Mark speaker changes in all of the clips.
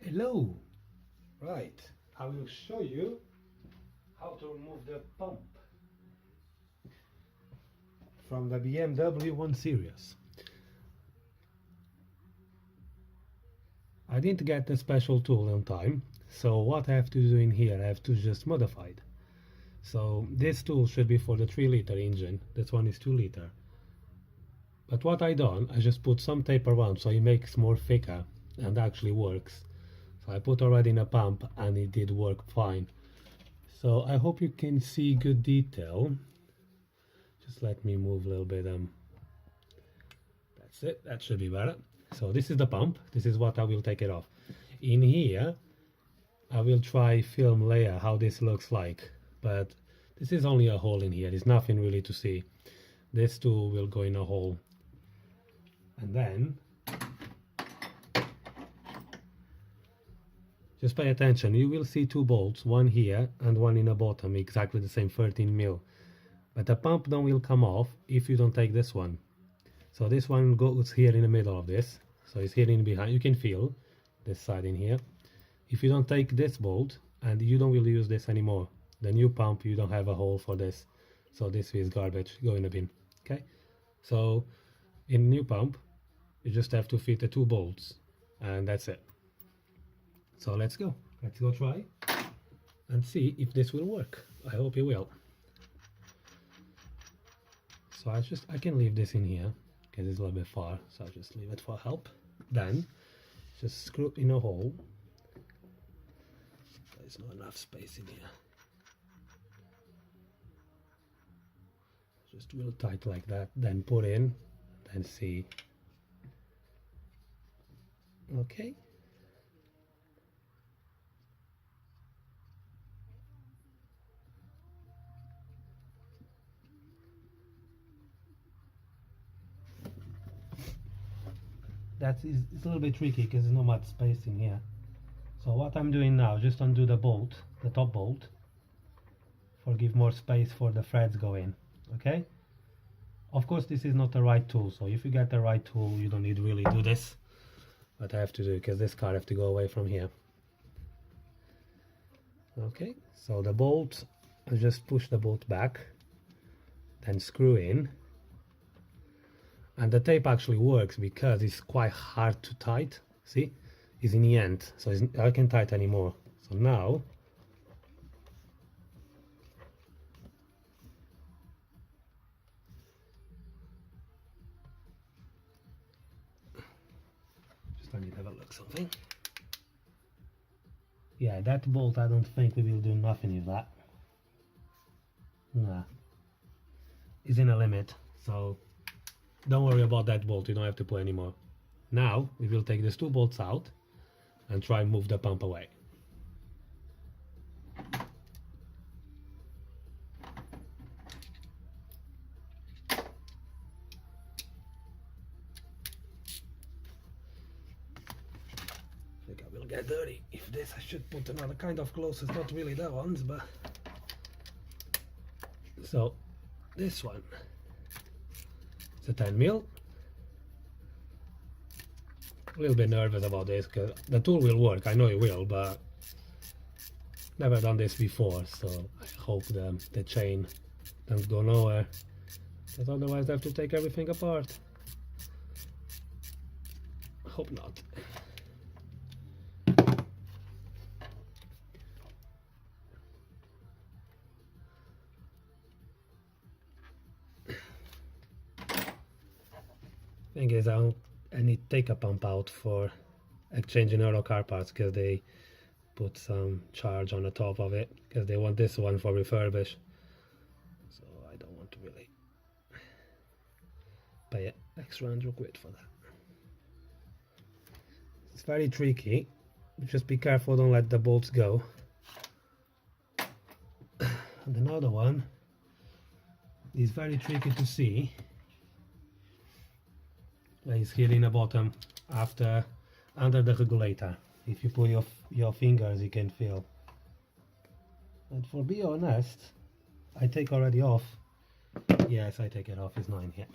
Speaker 1: Hello! Right, I will show you how to remove the pump from the BMW 1 Series. I didn't get the special tool on time, so what I have to do in here, I have to just modify it. So this tool should be for the 3-liter engine, this one is 2-liter. But what I done, I just put some tape around so it makes more thicker and actually works. So I put already in a pump and it did work fine. So I hope you can see good detail. Just let me move a little bit. That's it, that should be better. So this is the pump, this is what I will take it off. In here, I will try film layer how this looks like, but this is only a hole in here, there's nothing really to see. This tool will go in a hole. And then, just pay attention, you will see 2 bolts, one here and one in the bottom, exactly the same 13 mil. But the pump don't will come off if you don't take this one. So this one goes here in the middle of this, so it's here in behind, you can feel this side in here. If you don't take this bolt and you don't really use this anymore, the new pump you don't have a hole for this, so this is garbage, go in the bin. Okay, so in new pump you just have to fit the 2 bolts and that's it. So let's go try and see if this will work. I hope it will. So I can leave this in here because it's a little bit far, so I'll just leave it for help. Then just screw in a hole. There's not enough space in here. Just real tight like that, then put in, then see. Okay. It's a little bit tricky because there's not much space in here. So what I'm doing now, just undo the bolt, the top bolt, for give more space for the threads go in. Okay. Of course, this is not the right tool. So if you get the right tool, you don't need to really do this. But I have to do it because this car have to go away from here. Okay. So the bolt, I just push the bolt back, then screw in. And the tape actually works because it's quite hard to tight. See, it's in the end, so I can't tight anymore. So now, just I need to have a look something. Yeah, that bolt I don't think we will do nothing with that. Nah, it's in a limit, so don't worry about that bolt, you don't have to put any more. Now we will take these 2 bolts out and try and move the pump away. I think I will get dirty. If this I should put another kind of clothes, it's not really that ones, but so this one, it's a 10 mil. A little bit nervous about this because the tool will work, I know it will, but never done this before, so I hope the chain doesn't go nowhere, because otherwise I have to take everything apart. Hope not. Thing is, I need to take a pump out for exchanging Euro car parts because they put some charge on the top of it because they want this one for refurbish. So I don't want to really pay extra 100 quid for that. It's very tricky. Just be careful, don't let the bolts go. And another one is very tricky to see. Is here in the bottom under the regulator. If you put your fingers you can feel. And for be honest, I take already off. Yes, I take it off, it's not in here.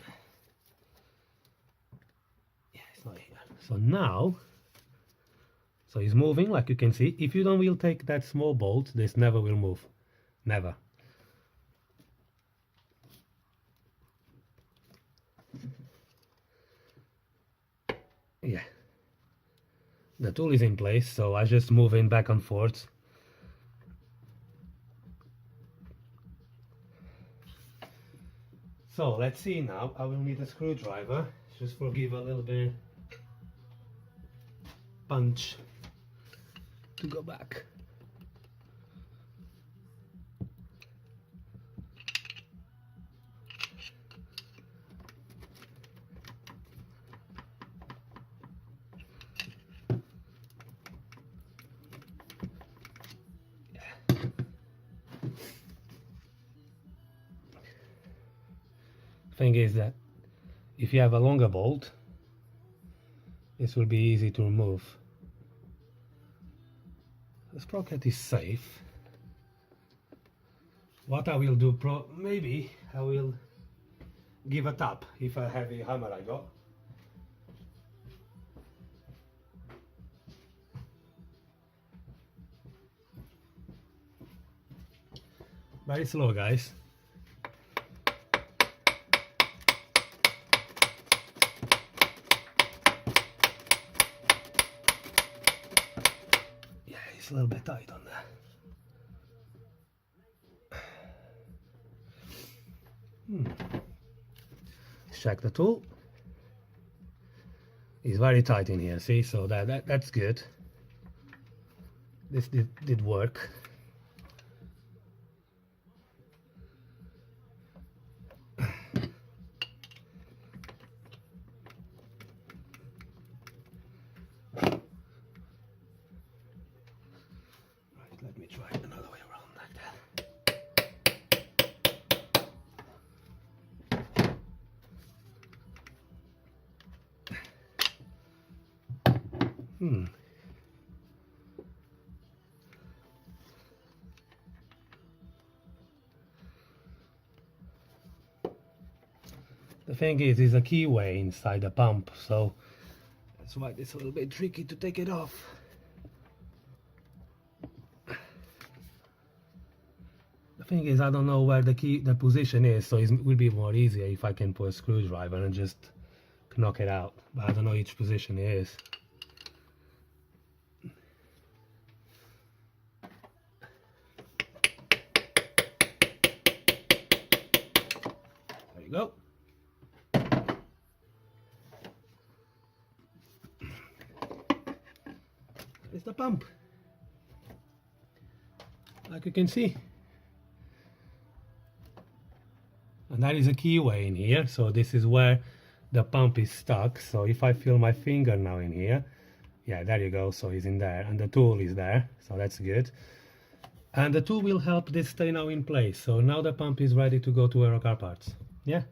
Speaker 1: Yeah, it's not here. So now So it's moving, like you can see. If you don't will take that small bolt, this never will move. Never. Yeah. The tool is in place, so I just move in back and forth. So let's see now. I will need a screwdriver, just for give a little bit punch to go back. Thing is that if you have a longer bolt, this will be easy to remove. The sprocket is safe. What I will do, maybe I will give a tap if a heavy hammer I got. Very slow, guys. Yeah, it's a little bit tight on there. Let's check the tool. It's very tight in here, see, so that's good. This did work. Let me try another way around like that. The thing is, there's a keyway inside the pump, so that's why it's a little bit tricky to take it off. The thing is, I don't know where the position is, so it will be more easier if I can put a screwdriver and just knock it out. But I don't know which position it is. There you go. There's the pump. Like you can see. And that is a keyway in here, so this is where the pump is stuck. So if I feel my finger now in here, yeah, there you go, so it's in there, and the tool is there, so that's good. And the tool will help this stay now in place, so now the pump is ready to go to Eurocar parts. Yeah,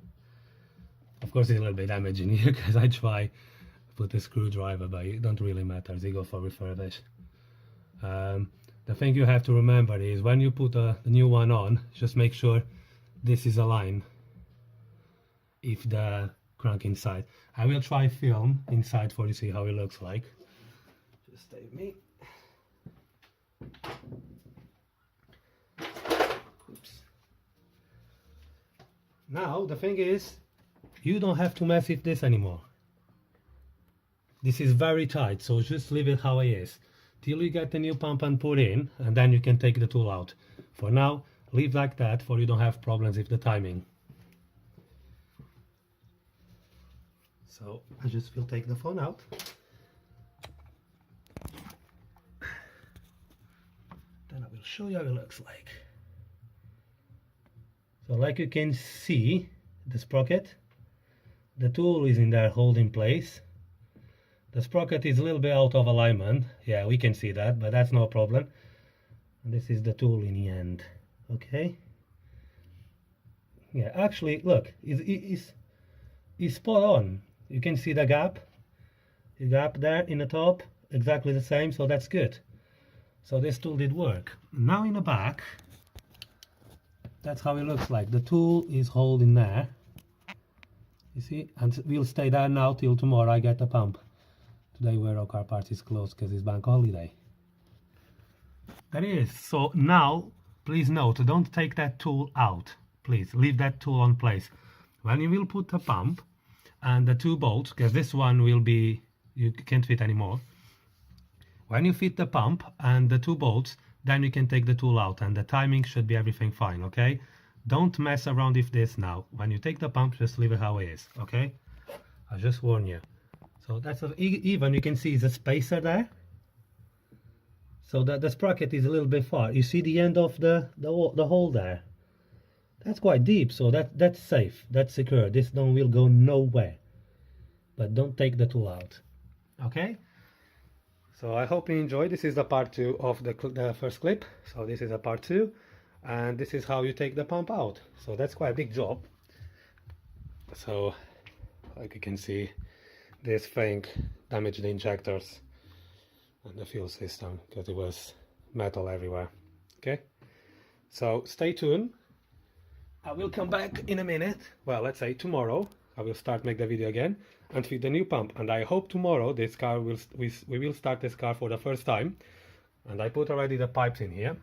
Speaker 1: of course it's a little bit damaged in here because I try to put a screwdriver, but it don't really matter, they go for refurbish. The thing you have to remember is when you put the new one on, just make sure this is aligned if the crank inside. I will try film inside for you to see how it looks like. Just stay with me. Oops. Now the thing is, you don't have to mess with this anymore. This is very tight, so just leave it how it is till you get the new pump and put in, and then you can take the tool out. For now, leave like that, for you don't have problems with the timing. So I just will take the phone out. Then I will show you how it looks like. So like you can see, the sprocket, the tool is in there holding place. The sprocket is a little bit out of alignment. Yeah, we can see that, but that's no problem. And this is the tool in the end. Okay. Yeah, actually, look, it's spot on. You can see the gap there in the top, exactly the same, so that's good. So this tool did work. Now in the back, that's how it looks like. The tool is holding there. You see, and we'll stay there now till tomorrow I get the pump. Today Euro Car Parts is closed because it's bank holiday. That is. So now, please note, don't take that tool out. Please leave that tool on place. When you will put the pump and the two bolts, because this one will be, you can't fit anymore. When you fit the pump and the two bolts, then you can take the tool out and the timing should be everything fine, okay? Don't mess around with this now. When you take the pump, just leave it how it is, okay? I'll just warn you. So that's even, you can see the spacer there. So the sprocket is a little bit far. You see the end of the hole there? That's quite deep, so that's safe, that's secure. This one will go nowhere. But don't take the tool out, okay? So I hope you enjoyed. This is the part 2 of the first clip. So this is a part 2, and this is how you take the pump out. So that's quite a big job. So like you can see, this thing damaged the injectors and the fuel system because it was metal everywhere. Okay, so stay tuned. I will come back in a minute. Well, let's say tomorrow. I will start make the video again and fit the new pump. And I hope tomorrow this car we will start this car for the first time. And I put already the pipes in here.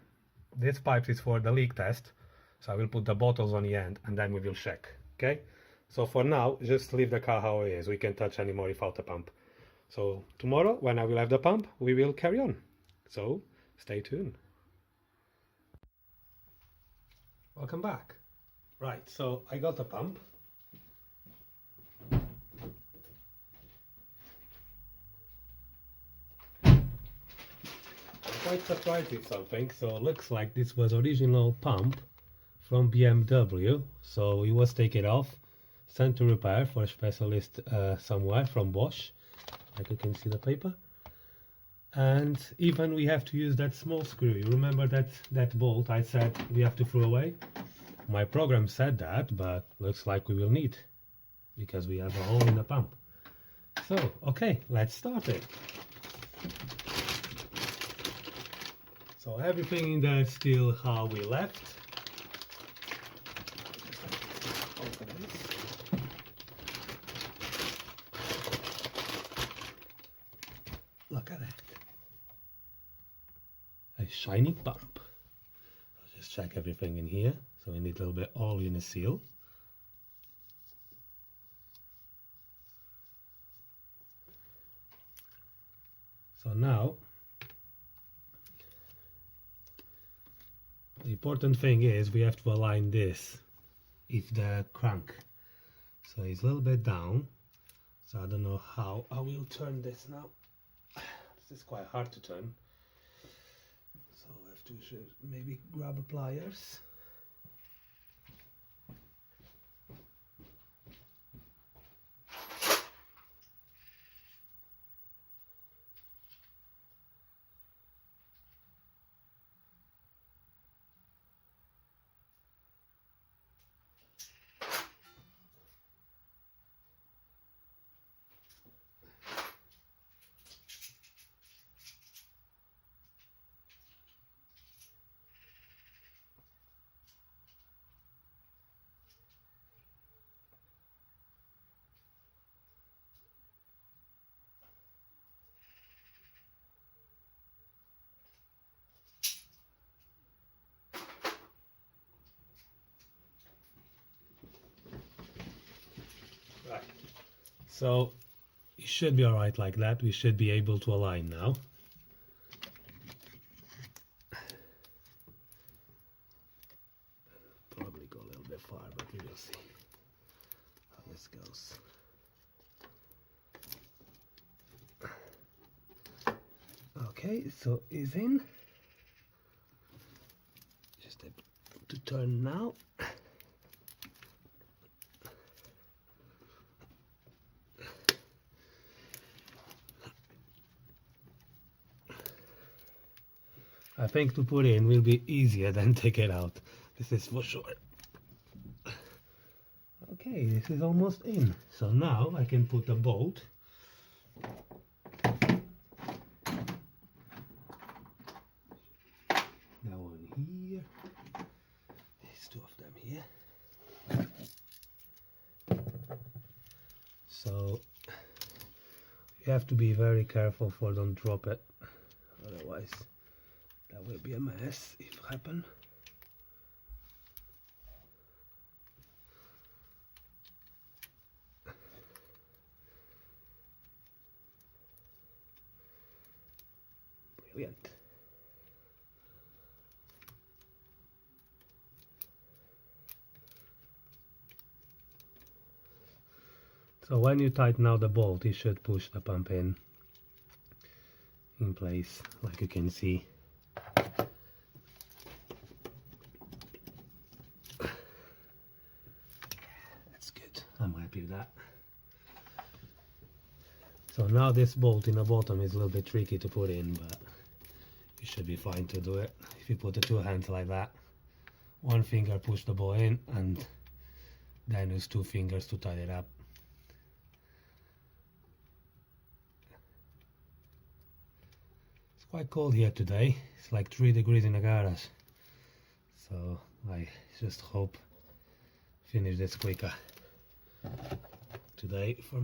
Speaker 1: This pipe is for the leak test. So I will put the bottles on the end and then we will check. Okay. So for now, just leave the car how it is. We can't touch anymore without the pump. So tomorrow, when I will have the pump, we will carry on. So stay tuned. Welcome back. Right, so I got the pump. I'm quite surprised with something. So it looks like this was original pump from BMW. So it was taken off, sent to repair for a specialist somewhere from Bosch, like you can see the paper. And even we have to use that small screw. You remember that bolt I said we have to throw away? My program said that, but looks like we will need, because we have a hole in the pump. So okay, let's start it. So everything in there is still how we left. Open this. Look at that. A shiny pump. I'll just check everything in here. So we need a little bit oil in the seal. So now, the important thing is we have to align this with the crank. So it's a little bit down. So I don't know how I will turn this now. This is quite hard to turn. So I have to maybe grab a pliers. Right. So it should be alright like that. We should be able to align now. Probably go a little bit far, but we will see how this goes. Okay, so it's in. Just have to turn now. I think to put in will be easier than take it out. This is for sure. Okay, this is almost in. So now I can put a bolt. That one here. These two of them here. So You have to be very careful for don't drop it, otherwise that will be a mess if it happen. Brilliant. So when you tighten out the bolt, you should push the pump in place, like you can see. That's good. I'm happy with that. So now this bolt in the bottom is a little bit tricky to put in, but you should be fine to do it. If you put the two hands like that, one finger push the bolt in and then use two fingers to tighten it up. It's quite cold here today. It's like 3 degrees in the garage. So I just hope finish this quicker today for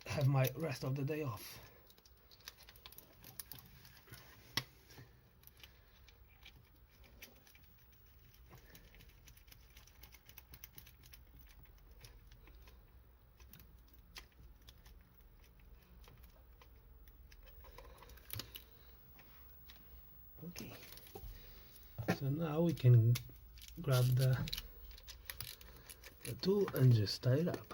Speaker 1: have my rest of the day off. Okay, so now we can grab the tool and just tie it up.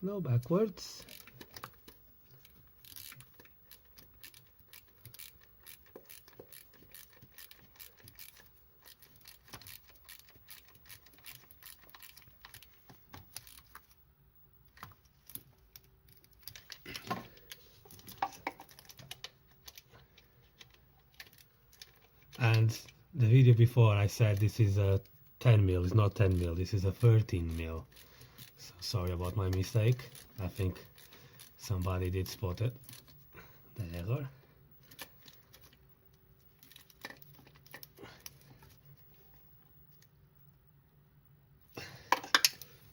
Speaker 1: No backwards. And the video before I said this is a 10 mil, it's not 10 mil, this is a 13 mil. So sorry about my mistake. I think somebody did spot it, the error.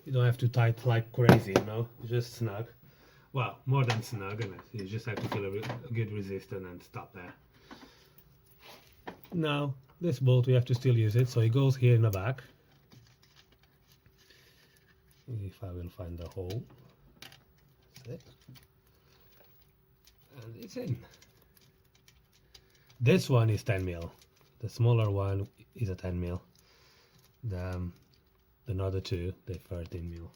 Speaker 1: You don't have to tight like crazy, you know, just snug. Well, more than snug, and you just have to feel a good resistance and stop there. Now, this bolt we have to still use it, so it goes here in the back. If I will find the hole, that's it. And it's in. This one is 10 mil. The smaller one is a 10 mil. The other two, they're 13 mil.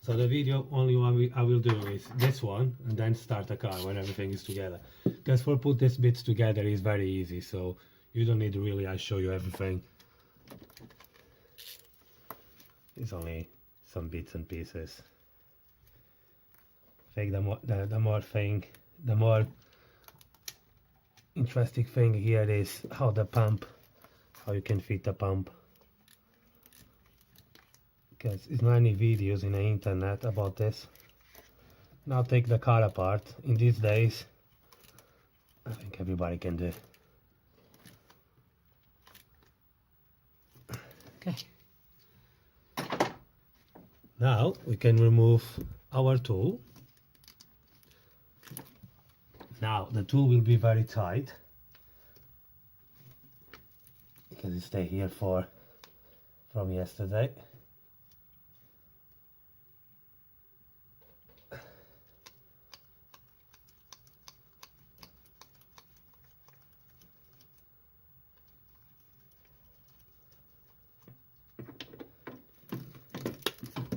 Speaker 1: So the video only one I will do is this one, and then start the car when everything is together. Because for put these bits together is very easy, so you don't need to really I show you everything. It's only some bits and pieces. I think the more interesting thing here is how you can fit the pump. Because there's not any videos in the internet about this. Now take the car apart. In these days, I think everybody can do. Okay. Now we can remove our tool. Now the tool will be very tight because it stayed here from yesterday.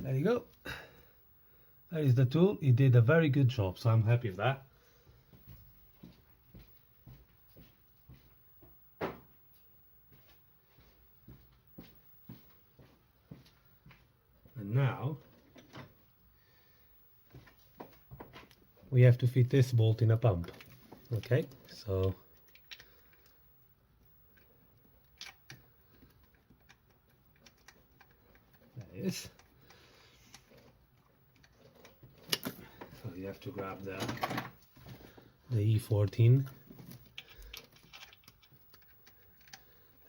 Speaker 1: There you go. That is the tool. It did a very good job, so I'm happy with that. And now we have to fit this bolt in a pump. Okay, so there it is. So you have have to grab the E14.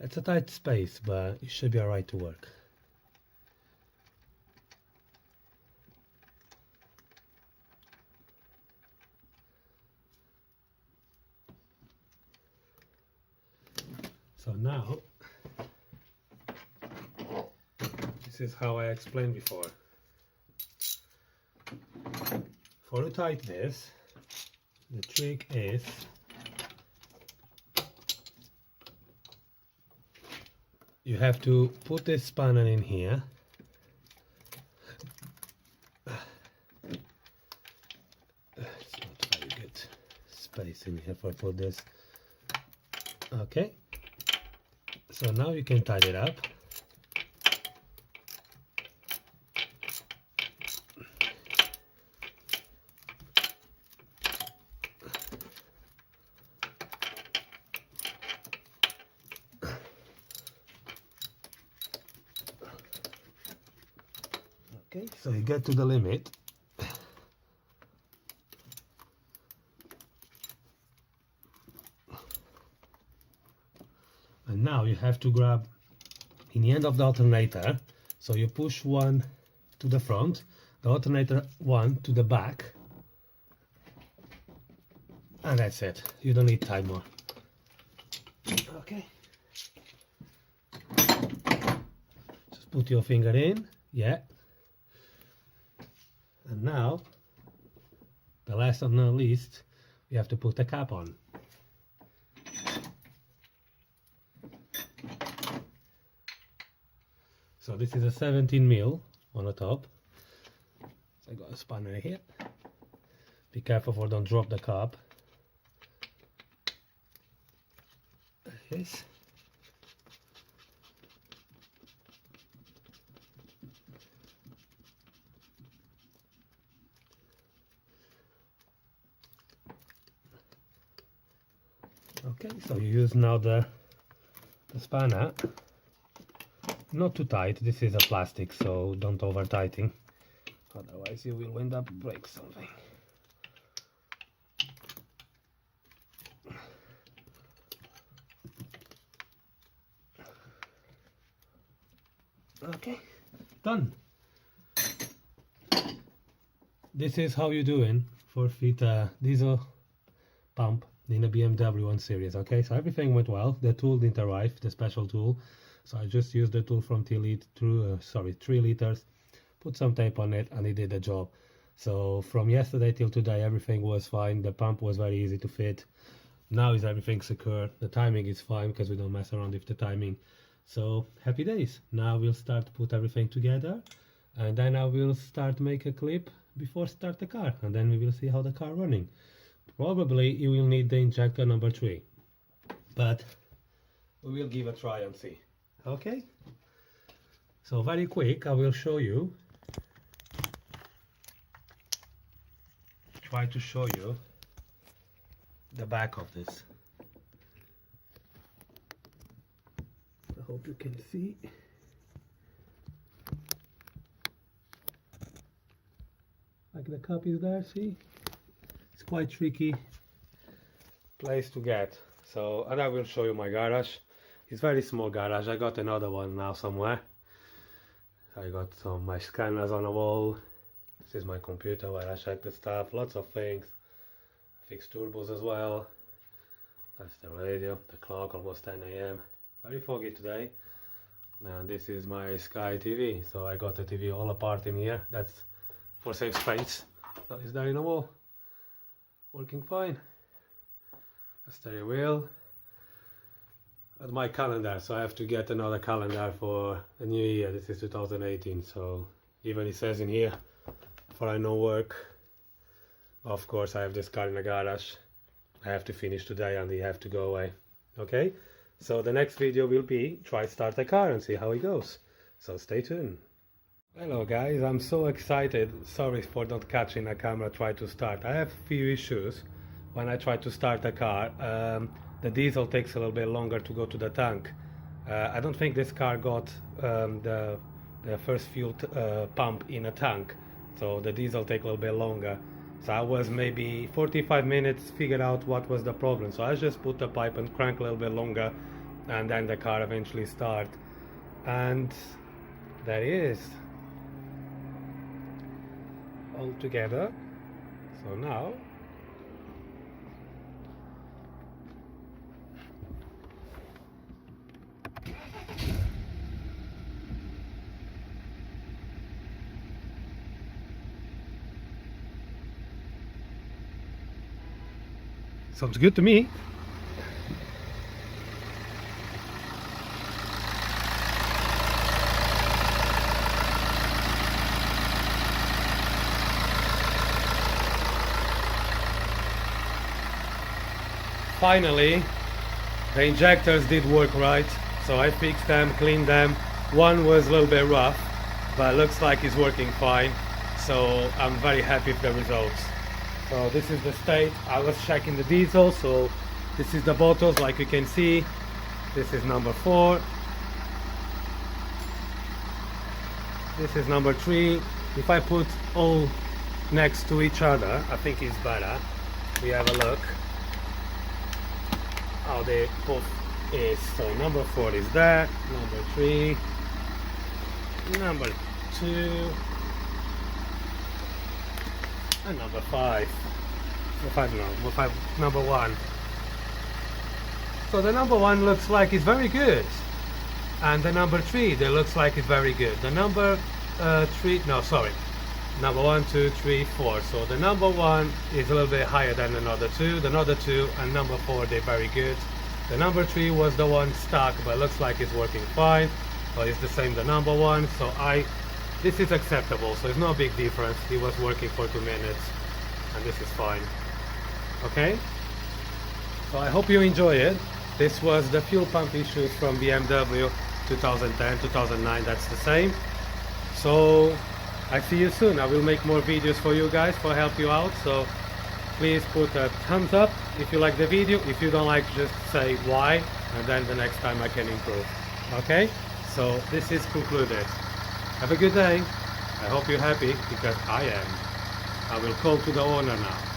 Speaker 1: It's a tight space, but it should be alright to work. So now, this is how I explained before. For to tighten this, the trick is you have to put this spanner in here. It's not very good space in here for put this. Okay. So now you can tighten it up. Okay, so you get to the limit. And now you have to grab in the end of the alternator, so you push one to the front, the alternator one to the back, and that's it. You don't need time more. Okay. Just put your finger in, yeah. And now, the last but not least, we have to put the cap on. So this is a 17 mil on the top. So I got a spanner here. Be careful for don't drop the cap. There it is. Okay, so you use now the spanner. Not too tight, this is a plastic, so don't over tighten, otherwise you will end up break something. Okay, done. This is how you doing for fit a diesel pump in a BMW 1 Series. Okay, so everything went well. The tool didn't arrive, the special tool. So I just used the tool from 3 liters, put some tape on it, and it did the job. So from yesterday till today, everything was fine. The pump was very easy to fit. Now is everything secure. The timing is fine because we don't mess around with the timing. So happy days. Now we'll start to put everything together, and then I will start make a clip before start the car, and then we will see how the car running. Probably you will need the injector number 3, but we will give a try and see. Okay, so very quick I will show you, try to show you the back of this. I hope you can see. Like the cup is there, see? It's quite tricky place to get. So, and I will show you my garage. It's very small garage. I got another one now somewhere. I got some my scanners on the wall. This is my computer where I check the stuff. Lots of things. Fix turbos as well. That's the radio. The clock, almost 10 AM. Very foggy today. And this is my Sky TV. So I got the TV all apart in here. That's for safe space. So it's there in the wall. Working fine. A steering wheel. At my calendar, so I have to get another calendar for the new year. This is 2018, so even it says in here for I no work. Of course I have this car in the garage. I have to finish today and they have to go away. Okay, so the next video will be try start the car and see how it goes, so stay tuned. Hello guys, I'm so excited. Sorry for not catching a camera try to start. I have a few issues when I try to start the car. The diesel takes a little bit longer to go to the tank. I don't think this car got the first fuel pump in a tank, so the diesel take a little bit longer. So I was maybe 45 minutes figured out what was the problem. So I just put the pipe and crank a little bit longer, and then the car eventually start. And that is all together. So now sounds good to me. Finally, the injectors did work right, so I fixed them, cleaned them. One was a little bit rough, but looks like it's working fine, so I'm very happy with the results. So this is the state. I was checking the diesel, so this is the bottles, like you can see. This is number 4. This is number 3. If I put all next to each other, I think it's better. We have a look how they both is. So number 4 is there, number 3, number 2, and number 5. Number 1. So the number 1 looks like it's very good, and the number 3 that looks like it's very good. The number 3, no, sorry, number 1, 2, 3, 4. So the number 1 is a little bit higher than another 2. The another 2 and number 4, they're very good. The number 3 was the one stuck, but looks like it's working fine. So it's the same, the number 1. So this is acceptable. So it's no big difference. It was working for 2 minutes, and this is fine. Okay. So I hope you enjoy it. This was the fuel pump issues from BMW 2010, 2009. That's the same. So I see you soon. I will make more videos for you guys to help you out. So please put a thumbs up if you like the video. If you don't like, just say why, and then the next time I can improve. Okay? So this is concluded. Have a good day. I hope you're happy, because I am. I will call to the owner now.